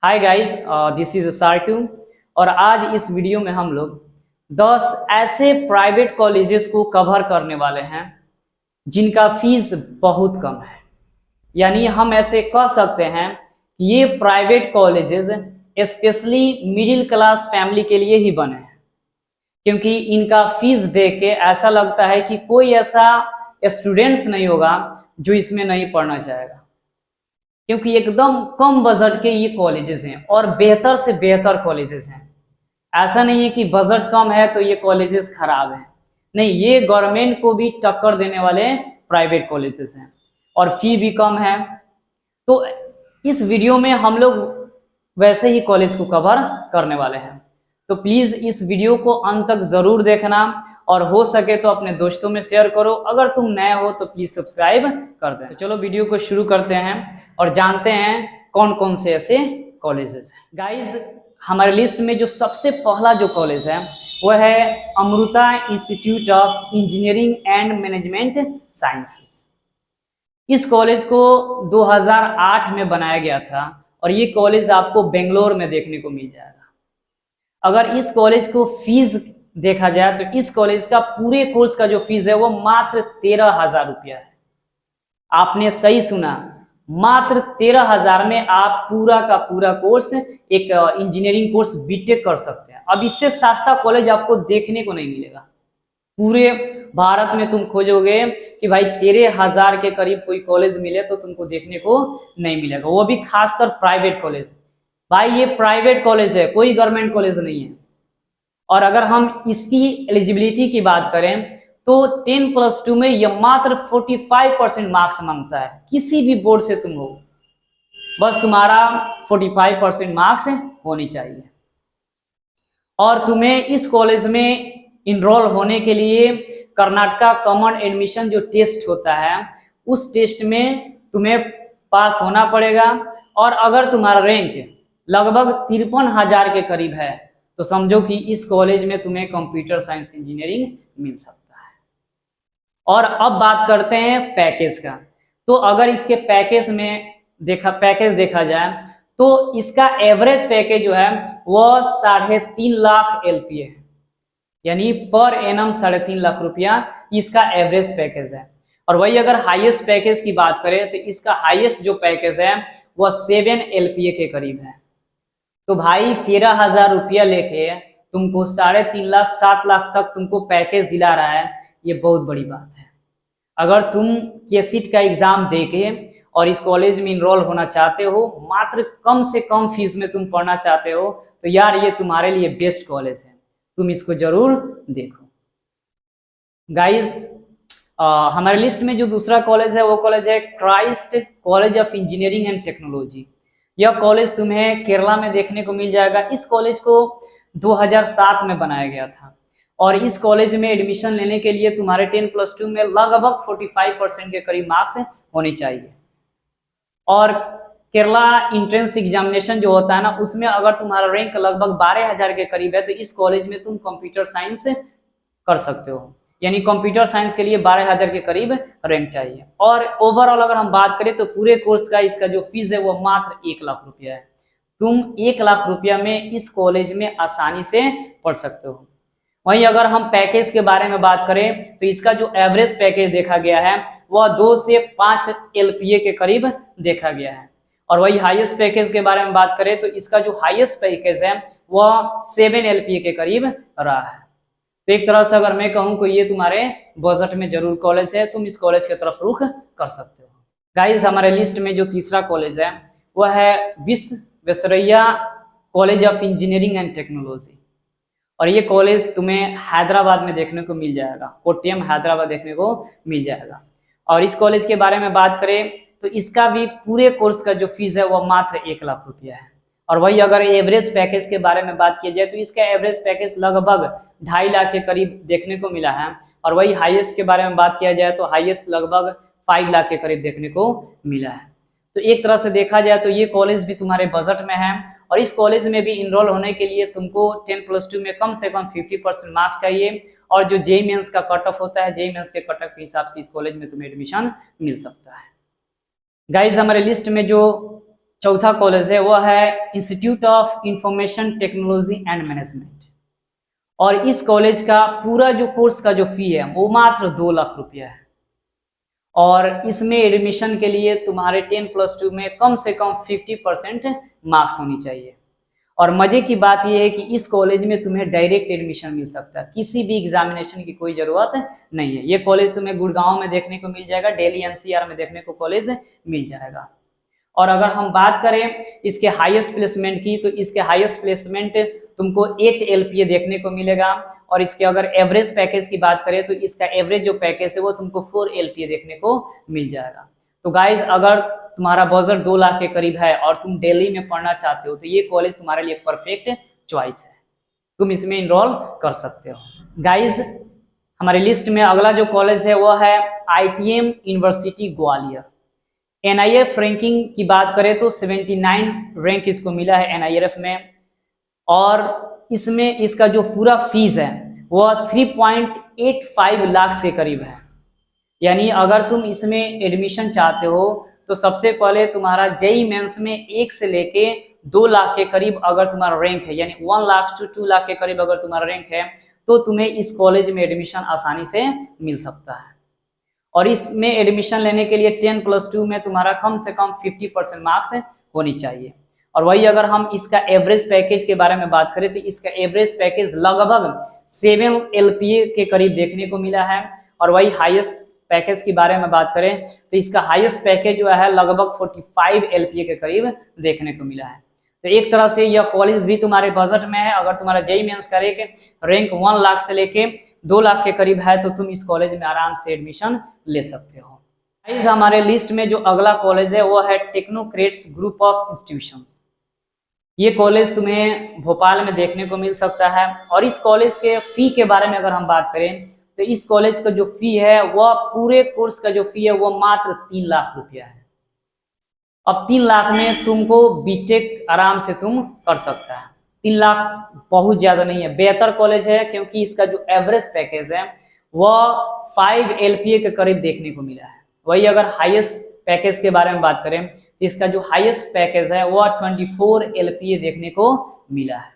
Hi guys, this is सार्क्यू। और आज इस वीडियो में हम लोग 10 ऐसे प्राइवेट कॉलेजेस को कवर करने वाले हैं जिनका फीस बहुत कम है। यानी हम ऐसे कह सकते हैं कि ये private colleges specially middle class family के लिए ही बने हैं, क्योंकि इनका फीस देख के ऐसा लगता है कि कोई ऐसा स्टूडेंट्स नहीं होगा जो इसमें नहीं पढ़ना चाहेगा, क्योंकि एकदम कम बजट के ये कॉलेजेस हैं और बेहतर से बेहतर कॉलेजेस हैं। ऐसा नहीं है कि बजट कम है तो ये कॉलेजेस खराब हैं, नहीं, ये गवर्नमेंट को भी टक्कर देने वाले प्राइवेट कॉलेजेस हैं और फी भी कम है। तो इस वीडियो में हम लोग वैसे ही कॉलेज को कवर करने वाले हैं, तो प्लीज़ इस वीडियो को अंत तक ज़रूर देखना और हो सके तो अपने दोस्तों में शेयर करो। अगर तुम नए हो तो प्लीज़ सब्सक्राइब कर दें। तो चलो वीडियो को शुरू करते हैं और जानते हैं कौन कौन से ऐसे कॉलेजेस हैं। गाइज, हमारे लिस्ट में जो सबसे पहला जो कॉलेज है वह है Amrita institute of engineering and management sciences. इस कॉलेज को 2008 में बनाया गया था और ये कॉलेज आपको बेंगलोर में देखने को मिल जाएगा। अगर इस कॉलेज को फीस देखा जाए तो इस कॉलेज का पूरे कोर्स का जो फीस है वो मात्र 13,000 रुपया है। आपने सही सुना, मात्र 13,000 में आप पूरा का पूरा कोर्स, एक इंजीनियरिंग कोर्स बीटेक कर सकते हैं। अब इससे सस्ता कॉलेज आपको देखने को नहीं मिलेगा। पूरे भारत में तुम खोजोगे कि भाई 13,000 के करीब कोई कॉलेज मिले तो तुमको देखने को नहीं मिलेगा, वो भी खासकर प्राइवेट कॉलेज। भाई ये प्राइवेट कॉलेज है, कोई गवर्नमेंट कॉलेज नहीं है। और अगर हम इसकी एलिजिबिलिटी की बात करें तो 10+2 में यह मात्र 45% मार्क्स मांगता है। किसी भी बोर्ड से तुम हो, बस तुम्हारा 45% मार्क्स होनी चाहिए। और तुम्हें इस कॉलेज में इनरोल होने के लिए कर्नाटका कॉमन एडमिशन जो टेस्ट होता है उस टेस्ट में तुम्हें पास होना पड़ेगा। और अगर तुम्हारा रैंक लगभग 53,000 के करीब है तो समझो कि इस कॉलेज में तुम्हें कंप्यूटर साइंस इंजीनियरिंग मिल सकता है। और अब बात करते हैं पैकेज का। तो अगर इसके पैकेज देखा जाए तो इसका एवरेज पैकेज जो है वह 3.5 लाख LPA है, यानी पर एनम 3.5 लाख रुपया इसका एवरेज पैकेज है। और वही अगर हाईएस्ट पैकेज की बात करें तो इसका हाईएस्ट जो पैकेज है वह 7 LPA के करीब है। तो भाई 13,000 रुपया लेके तुमको 3.5 लाख 7 लाख तक तुमको पैकेज दिला रहा है, ये बहुत बड़ी बात है। अगर तुम केसीट का एग्जाम देके और इस कॉलेज में इनरोल होना चाहते हो, मात्र कम से कम फीस में तुम पढ़ना चाहते हो, तो यार ये तुम्हारे लिए बेस्ट कॉलेज है, तुम इसको जरूर देखो। गाइज, हमारे लिस्ट में जो दूसरा कॉलेज है वो कॉलेज है Christ college of engineering and technology. यह कॉलेज तुम्हें केरला में देखने को मिल जाएगा। इस कॉलेज को 2007 में बनाया गया था और इस कॉलेज में एडमिशन लेने के लिए तुम्हारे 10+2 में लगभग 45% के करीब मार्क्स होनी चाहिए। और केरला इंट्रेंस एग्जामिनेशन जो होता है ना, उसमें अगर तुम्हारा रैंक लगभग 12,000 के करीब है तो इस कॉलेज में तुम कंप्यूटर साइंस कर सकते हो, यानी कंप्यूटर साइंस के लिए 12,000 के करीब रैंक चाहिए। और ओवरऑल अगर हम बात करें तो पूरे कोर्स का इसका जो फीस है वो मात्र 1 लाख रुपया है। तुम 1 लाख रुपया में इस कॉलेज में आसानी से पढ़ सकते हो। वहीं अगर हम पैकेज के बारे में बात करें तो इसका जो एवरेज पैकेज देखा गया है वह 2 से 5 LPA के करीब देखा गया है। और वही हाईएस्ट पैकेज के बारे में बात करें तो इसका जो हाईएस्ट पैकेज है वह 7 LPA के करीब रहा है। तो एक तरह से अगर मैं कहूँ कि ये तुम्हारे बजट में जरूर कॉलेज है, तुम इस कॉलेज की तरफ रुख कर सकते हो। गाइज, हमारे लिस्ट में जो तीसरा कॉलेज है वह है Visvesvaraya college of engineering and technology. और ये कॉलेज तुम्हें हैदराबाद में देखने को मिल जाएगा, कोट्टयम हैदराबाद देखने को मिल जाएगा। और इस कॉलेज के बारे में बात करें तो इसका भी पूरे कोर्स का जो फीस है वह मात्र 1 लाख रुपया है। और वही अगर एवरेज पैकेज के बारे में बात किया जाए तो इसका एवरेज पैकेज लगभग 2.5 लाख के करीब देखने को मिला है। और वही हाईएस्ट के बारे में बात किया जाए तो हाईएस्ट लगभग 5 लाख के करीब देखने को मिला है। तो एक तरह से देखा जाए तो ये कॉलेज भी तुम्हारे बजट में है। और इस कॉलेज में भी इनरोल होने के लिए तुमको 10+2 में कम से कम 50% मार्क्स चाहिए। और जो जेईई मेंस का कट ऑफ होता है, जेईई मेंस के कट ऑफ के हिसाब से इस कॉलेज में तुम्हें एडमिशन मिल सकता है। गाइज, हमारे लिस्ट में जो चौथा कॉलेज है वो है institute of information technology and management. और इस कॉलेज का पूरा जो कोर्स का जो फी है वो मात्र 2 लाख रुपया है। और इसमें एडमिशन के लिए तुम्हारे 10+2 में कम से कम 50% मार्क्स होनी चाहिए। और मजे की बात यह है कि इस कॉलेज में तुम्हें डायरेक्ट एडमिशन मिल सकता है, किसी भी एग्जामिनेशन की कोई जरूरत नहीं है। ये कॉलेज तुम्हें गुड़गांव में देखने को मिल जाएगा, दिल्ली एनसीआर में देखने को कॉलेज मिल जाएगा। और अगर हम बात करें इसके हाईएस्ट प्लेसमेंट की, तो इसके हाईएस्ट प्लेसमेंट तुमको 8 LPA देखने को मिलेगा। और इसके अगर एवरेज पैकेज की बात करें तो इसका एवरेज जो पैकेज है वो तुमको 4 LPA देखने को मिल जाएगा। तो गाइज, अगर तुम्हारा बजट 2 लाख के करीब है और तुम दिल्ली में पढ़ना चाहते हो तो ये कॉलेज तुम्हारे लिए परफेक्ट चॉइस है, तुम इसमें इनरोल कर सकते हो। गाइज, हमारी लिस्ट में अगला जो कॉलेज है वो है ITM university Gwalior. NIRF ranking की बात करें तो 79 रैंक इसको मिला है NIRF में। और इसमें इसका जो पूरा फीस है वह 3.85 लाख के करीब है। यानी अगर तुम इसमें एडमिशन चाहते हो तो सबसे पहले तुम्हारा JEE मेंस में 1 से लेके 2 लाख के करीब अगर तुम्हारा रैंक है, यानी 1 लाख to 2 लाख के करीब अगर तुम्हारा रैंक है तो तुम्हें इस कॉलेज में एडमिशन आसानी से मिल सकता है। और इसमें एडमिशन लेने के लिए 10+2 में तुम्हारा कम से कम 50% मार्क्स होनी चाहिए। और वही अगर हम इसका एवरेज पैकेज के बारे में बात करें तो इसका एवरेज पैकेज लगभग 7 LPA के करीब देखने को मिला है। और वही हाईएस्ट पैकेज के बारे में बात करें तो इसका हाईएस्ट पैकेज जो है लगभग 45 LPA के करीब देखने को मिला है। तो एक तरह से यह कॉलेज भी तुम्हारे बजट में है। अगर तुम्हारा JEE मेंस का रैंक 1 लाख से लेके 2 लाख के करीब है तो तुम इस कॉलेज में आराम से एडमिशन ले सकते हो। गाइस, हमारे लिस्ट में जो अगला कॉलेज है वो है टेक्नोक्रेट्स ग्रुप ऑफ इंस्टीट्यूशंस। ये कॉलेज तुम्हें भोपाल में देखने को मिल सकता है। और इस कॉलेज के फी के बारे में अगर हम बात करें तो इस कॉलेज का जो फी है वह पूरे कोर्स का जो फी है वो मात्र 3 लाख रुपया है। अब 3 लाख में तुमको बीटेक आराम से तुम कर सकता है। 3 लाख बहुत ज्यादा नहीं है, बेहतर कॉलेज है क्योंकि इसका जो एवरेज पैकेज है वह 5 LPA के करीब देखने को मिला है। वही अगर हाईएस्ट पैकेज के बारे में बात करें तो इसका जो हाईएस्ट पैकेज है वह 24 LPA देखने को मिला है।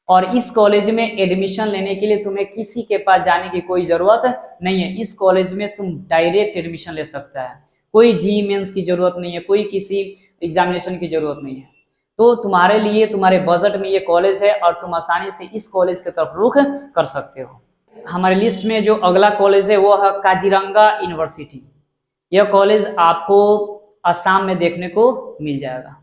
और इस कॉलेज में एडमिशन लेने के लिए तुम्हें किसी के पास जाने की कोई जरूरत नहीं है। इस कॉलेज में तुम डायरेक्ट एडमिशन ले सकता है, कोई JEE मेंस की जरूरत नहीं है, कोई किसी एग्जामिनेशन की जरूरत नहीं है। तो तुम्हारे लिए तुम्हारे बजट में ये कॉलेज है और तुम आसानी से इस कॉलेज की तरफ रुख कर सकते हो। हमारे लिस्ट में जो अगला कॉलेज है वो है काजीरंगा यूनिवर्सिटी। यह कॉलेज आपको असम में देखने को मिल जाएगा।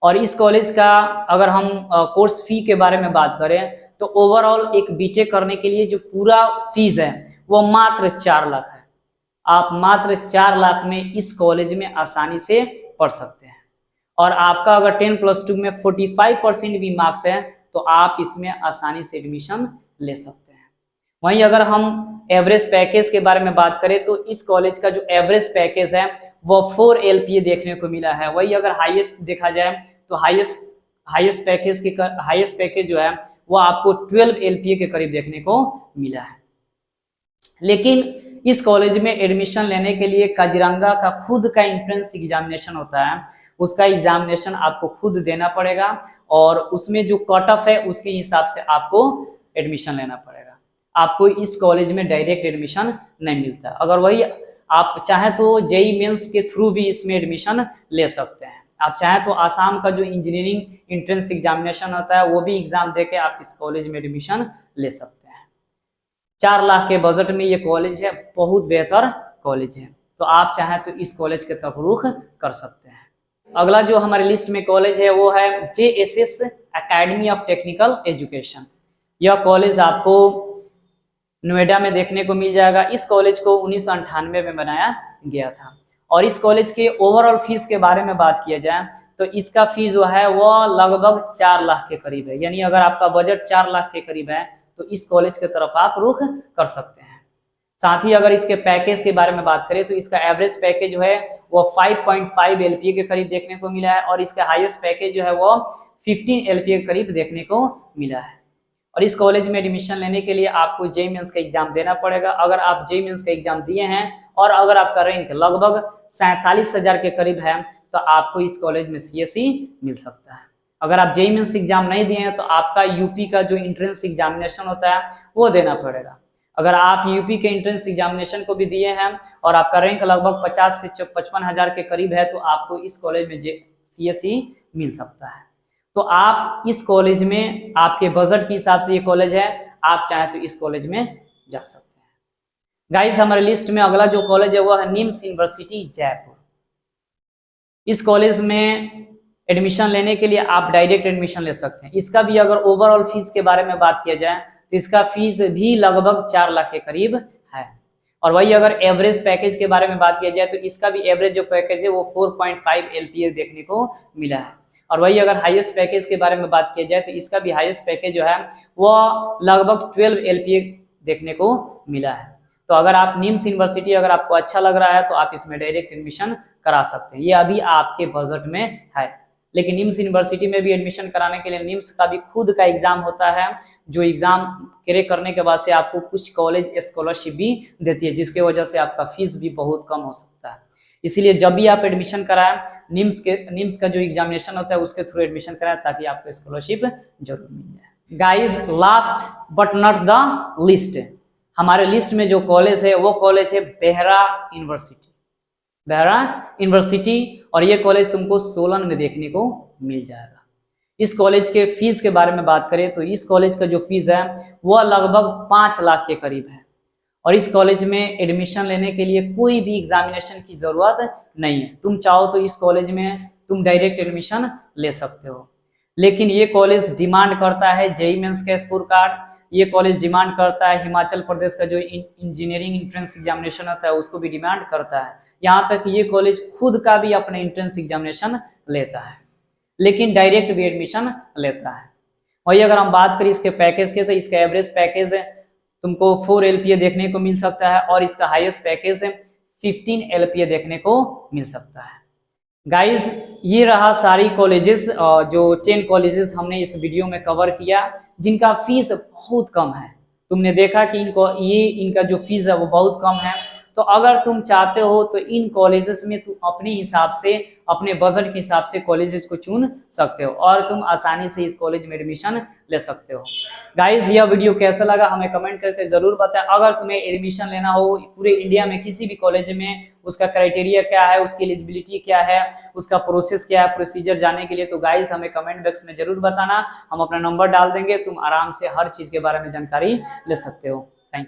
और इस कॉलेज का अगर हम कोर्स फी के बारे में बात करें तो ओवरऑल एक बीटेक करने के लिए जो पूरा फीस है वो मात्र 4 लाख है। आप मात्र 4 लाख में इस कॉलेज में आसानी से पढ़ सकते हैं। और आपका अगर 10+2 में 45% भी मार्क्स है तो आप इसमें आसानी से एडमिशन ले सकते हैं। वहीं अगर हम एवरेज पैकेज के बारे में बात करें तो इस कॉलेज का जो एवरेज पैकेज है वो 4 LPA देखने को मिला है। वही अगर हाईएस्ट देखा जाए तो हाईएस्ट पैकेज जो है वो आपको 12 LPA के करीब देखने को मिला है। लेकिन इस कॉलेज में एडमिशन लेने के लिए काजीरंगा का खुद का एंट्रेंस एग्जामिनेशन होता है, उसका एग्जामिनेशन आपको खुद देना पड़ेगा और उसमें जो कट ऑफ है उसके हिसाब से आपको एडमिशन लेना पड़ेगा। आपको इस कॉलेज में डायरेक्ट एडमिशन नहीं मिलता। अगर वही आप चाहें तो JEE मेंस के थ्रू भी इसमें एडमिशन ले सकते हैं। आप चाहें तो आसाम का जो इंजीनियरिंग एंट्रेंस एग्जामिनेशन होता है वो भी एग्जाम देके आप इस कॉलेज में एडमिशन ले सकते हैं। 4 लाख के बजट में ये कॉलेज है, बहुत बेहतर कॉलेज है। तो आप चाहें तो इस कॉलेज के तरफ रुख कर सकते हैं। अगला जो हमारे लिस्ट में कॉलेज है वो है JSS academy of technical education. यह कॉलेज आपको नोएडा में देखने को मिल जाएगा। इस कॉलेज को 1998 में बनाया गया था। और इस कॉलेज के ओवरऑल फीस के बारे में बात किया जाए तो इसका फीस जो है वह लगभग 4 लाख के करीब है। यानी अगर आपका बजट 4 लाख के करीब है तो इस कॉलेज की तरफ आप रुख कर सकते हैं। साथ ही अगर इसके पैकेज के बारे में बात करें तो इसका एवरेज पैकेज जो है वो 5.5 LPA के करीब देखने को मिला है। और इसका हाईएस्ट पैकेज जो है वो 15 LPA के करीब देखने को मिला है। और इस कॉलेज में एडमिशन लेने के लिए आपको JEE मेंस का एग्जाम देना पड़ेगा। अगर आप JEE मेंस का एग्जाम दिए हैं और अगर आपका रैंक लगभग 47,000 के करीब है तो आपको इस कॉलेज में CSE मिल सकता है। अगर आप JEE मेंस एग्जाम नहीं दिए हैं तो आपका यूपी का जो इंट्रेंस एग्जामिनेशन होता है वो देना पड़ेगा। अगर आप यूपी के इंट्रेंस एग्जामिनेशन को भी दिए हैं और आपका रैंक लगभग 50 से 55 हजार के करीब है तो आपको इस कॉलेज में CSE मिल सकता है। तो आप इस कॉलेज में आपके बजट के हिसाब से ये कॉलेज है, आप चाहें तो इस कॉलेज में जा सकते हैं। गाइस हमारे लिस्ट में अगला जो कॉलेज है वो है निम्स यूनिवर्सिटी जयपुर। इस कॉलेज में एडमिशन लेने के लिए आप डायरेक्ट एडमिशन ले सकते हैं। इसका भी अगर ओवरऑल फीस के बारे में बात किया जाए तो इसका फीस भी लगभग 4 लाख के करीब है। और वही अगर एवरेज पैकेज के बारे में बात किया जाए तो इसका भी एवरेज जो पैकेज है वो 4.5 LPA देखने को मिला है। और वही अगर हाईएस्ट पैकेज के बारे में बात किया जाए तो इसका भी हाईएस्ट पैकेज जो है वो लगभग 12 LPA देखने को मिला है। तो अगर आप निम्स यूनिवर्सिटी अगर आपको अच्छा लग रहा है तो आप इसमें डायरेक्ट एडमिशन करा सकते हैं, ये अभी आपके बजट में है। लेकिन निम्स यूनिवर्सिटी में भी एडमिशन कराने के लिए निम्स का भी खुद का एग्जाम होता है, जो एग्जाम क्लियर करने के बाद से आपको कुछ कॉलेज स्कॉलरशिप भी देती है, जिसके वजह से आपका फीस भी बहुत कम हो सकता है। इसीलिए जब भी आप एडमिशन कराएं निम्स का जो एग्जामिनेशन होता है उसके थ्रू एडमिशन कराएं ताकि आपको स्कॉलरशिप जरूर मिल जाए। Guys last but not the list, हमारे लिस्ट में जो कॉलेज है वो कॉलेज है बेहरा यूनिवर्सिटी। बेहरा यूनिवर्सिटी और ये कॉलेज तुमको सोलन में देखने को मिल जाएगा। इस कॉलेज के फीस के बारे में बात करें तो इस कॉलेज का जो फीस है वह लगभग 5 लाख के करीब है। और इस कॉलेज में एडमिशन लेने के लिए कोई भी एग्जामिनेशन की जरूरत नहीं है। तुम चाहो तो इस कॉलेज में तुम डायरेक्ट एडमिशन ले सकते हो। लेकिन ये कॉलेज डिमांड करता है JEE मेंस का स्कोर कार्ड, ये कॉलेज डिमांड करता है हिमाचल प्रदेश का जो इंजीनियरिंग एंट्रेंस एग्जामिनेशन होता है उसको भी डिमांड करता है। यहाँ तक ये कॉलेज खुद का भी अपने एंट्रेंस एग्जामिनेशन लेता है, लेकिन डायरेक्ट भी एडमिशन लेता है। वही अगर हम बात करें इसके पैकेज के तो इसका एवरेज पैकेज तुमको 4 LPA देखने को मिल सकता है और इसका हाईएस्ट पैकेज 15 LPA देखने को मिल सकता है। गाइज ये रहा सारी कॉलेजेस, जो 10 कॉलेजेस हमने इस वीडियो में कवर किया जिनका फीस बहुत कम है। तुमने देखा कि इनका जो फीस है वो बहुत कम है। तो अगर तुम चाहते हो तो इन कॉलेजेस में तुम अपने हिसाब से अपने बजट के हिसाब से कॉलेजेस को चुन सकते हो और तुम आसानी से इस कॉलेज में एडमिशन ले सकते हो। गाइज यह वीडियो कैसा लगा हमें कमेंट करके जरूर बताएं। अगर तुम्हें एडमिशन लेना हो पूरे इंडिया में किसी भी कॉलेज में, उसका क्राइटेरिया क्या है, उसकी एलिजिबिलिटी क्या है, उसका प्रोसेस क्या है, प्रोसीजर जानने के लिए तो गाइज हमें कमेंट बॉक्स में जरूर बताना। हम अपना नंबर डाल देंगे, तुम आराम से हर चीज के बारे में जानकारी ले सकते हो।